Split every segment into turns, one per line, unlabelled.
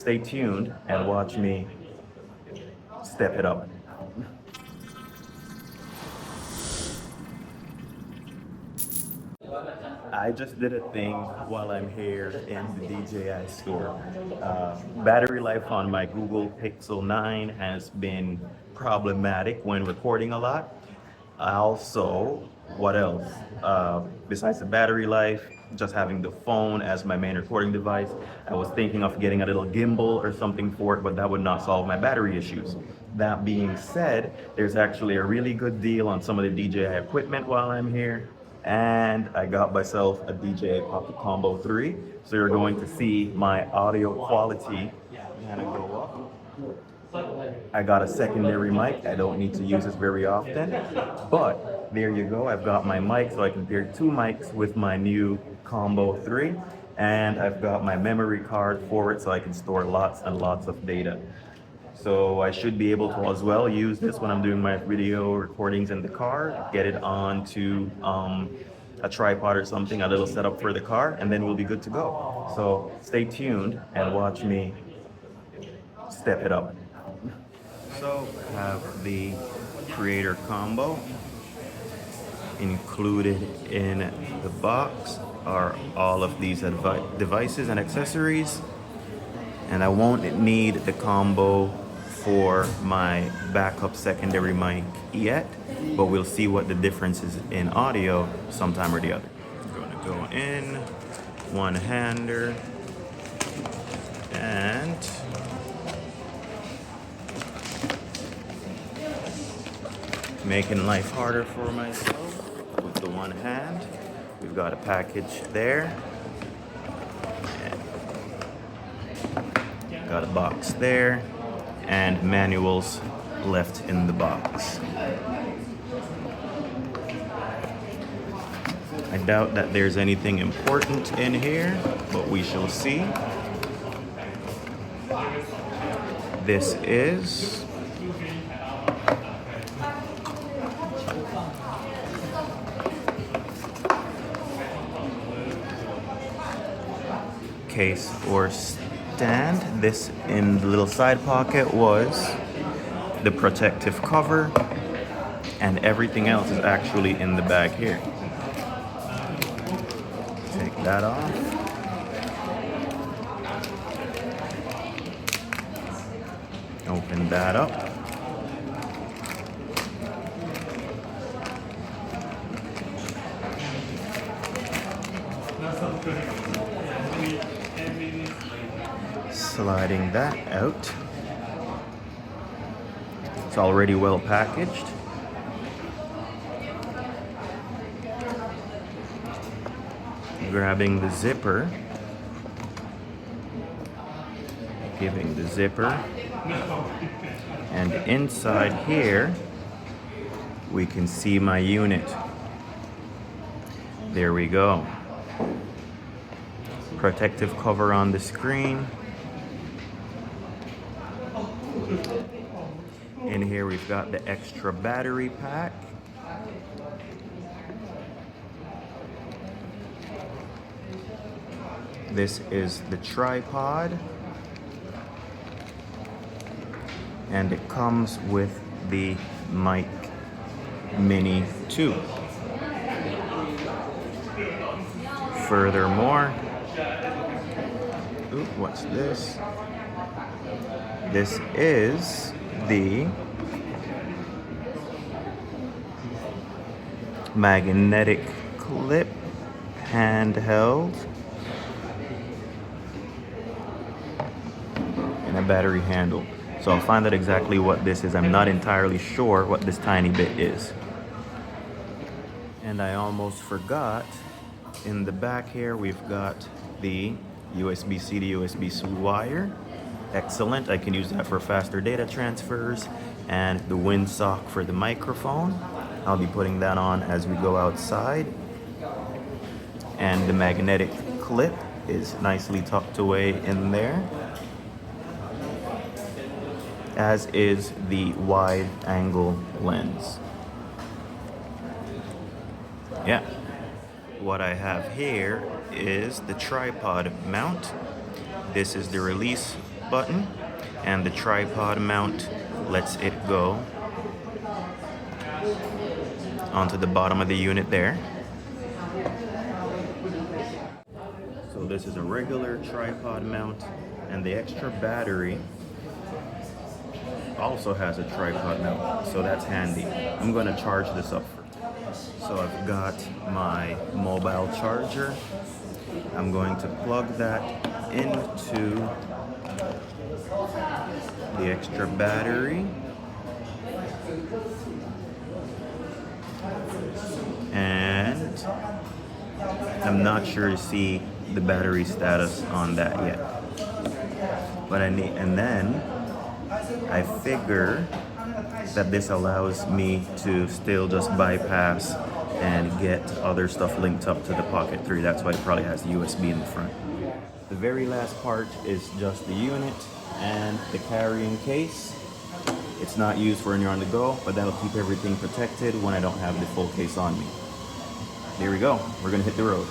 Stay tuned and watch me step it up. I just did a thing while I'm here in the DJI store. Battery life on my Google Pixel 9 has been problematic when recording a lot. Also, what else? Besides the battery life, just having the phone as my main recording device, I was thinking of getting a little gimbal or something for it, but that would not solve my battery issues. That being said, there's actually a really good deal on some of the DJI equipment while I'm here. And I got myself a DJI Pocket Combo 3. So you're going to see my audio quality kind of go up. I got a secondary mic. I don't need to use this very often, but there you go. I've got my mic, so I can pair two mics with my new Combo 3, and I've got my memory card for it, so I can store lots and lots of data. So I should be able to as well use this when I'm doing my video recordings in the car, get it onto a tripod or something, a little setup for the car, and then we'll be good to go. So stay tuned and watch me step it up. So have the creator combo. Included in the box are all of these devices and accessories, and I won't need the combo for my backup secondary mic yet, but we'll see what the difference is in audio sometime or the other. I'm gonna go in one-hander and making life harder for myself with the one hand. We've got a package there. Got a box there and manuals left in the box. I doubt that there's anything important in here, but we shall see. This is case or stand. This in the little side pocket was the protective cover, and everything else is actually in the bag here. Take that off. Open that up. Sliding that out. It's already well packaged. Grabbing the zipper. Giving the zipper. And inside here, we can see my unit. There we go. Protective cover on the screen. In here we've got the extra battery pack. This is the tripod. And it comes with the mic mini 2. Furthermore, what's this? This is the magnetic clip handheld and a battery handle. So I'll find out exactly what this is. I'm not entirely sure what this tiny bit is. And I almost forgot, in the back here we've got the USB-C to USB-C wire. Excellent, I can use that for faster data transfers, and the windsock for the microphone. I'll be putting that on as we go outside. And the magnetic clip is nicely tucked away in there, as is the wide angle lens. Yeah. What I have here is the tripod mount. This is the release button, and the tripod mount lets it go onto the bottom of the unit there. So this is a regular tripod mount, and the extra battery also has a tripod mount, so that's handy. I'm going to charge this up first. So I've got my mobile charger. I'm going to plug that into the extra battery. And I'm not sure to see the battery status on that yet. But and then I figure that this allows me to still just bypass and get other stuff linked up to the Pocket 3. That's why it probably has the USB in the front. The very last part is just the unit and the carrying case. It's not used for when you're on the go, but that'll keep everything protected when I don't have the full case on me. Here we go. We're gonna hit the road.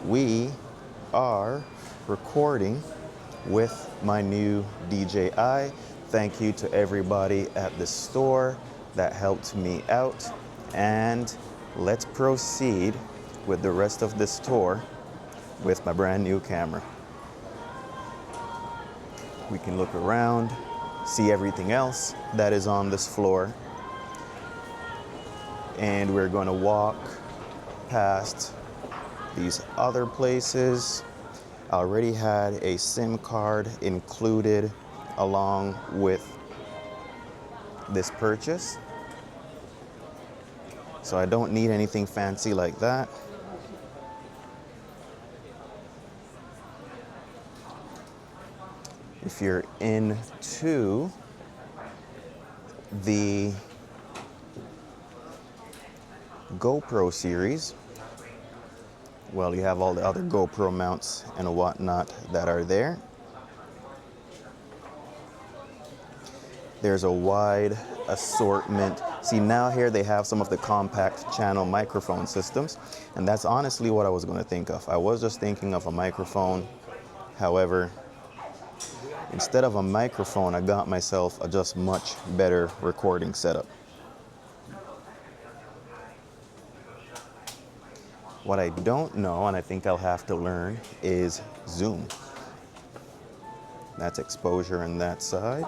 We are recording with my new DJI. Thank you to everybody at the store that helped me out. And let's proceed with the rest of this tour with my brand new camera. We can look around, see everything else that is on this floor. And we're going to walk past these other places. I already had a SIM card included along with this purchase, so I don't need anything fancy like that. If you're into the GoPro series, well, you have all the other GoPro mounts and whatnot that are there. There's a wide assortment. See, now here they have some of the compact channel microphone systems, and that's honestly what I was going to think of. I was just thinking of a microphone. However, instead of a microphone, I got myself a just much better recording setup. What I don't know, and I think I'll have to learn, is zoom. That's exposure on that side.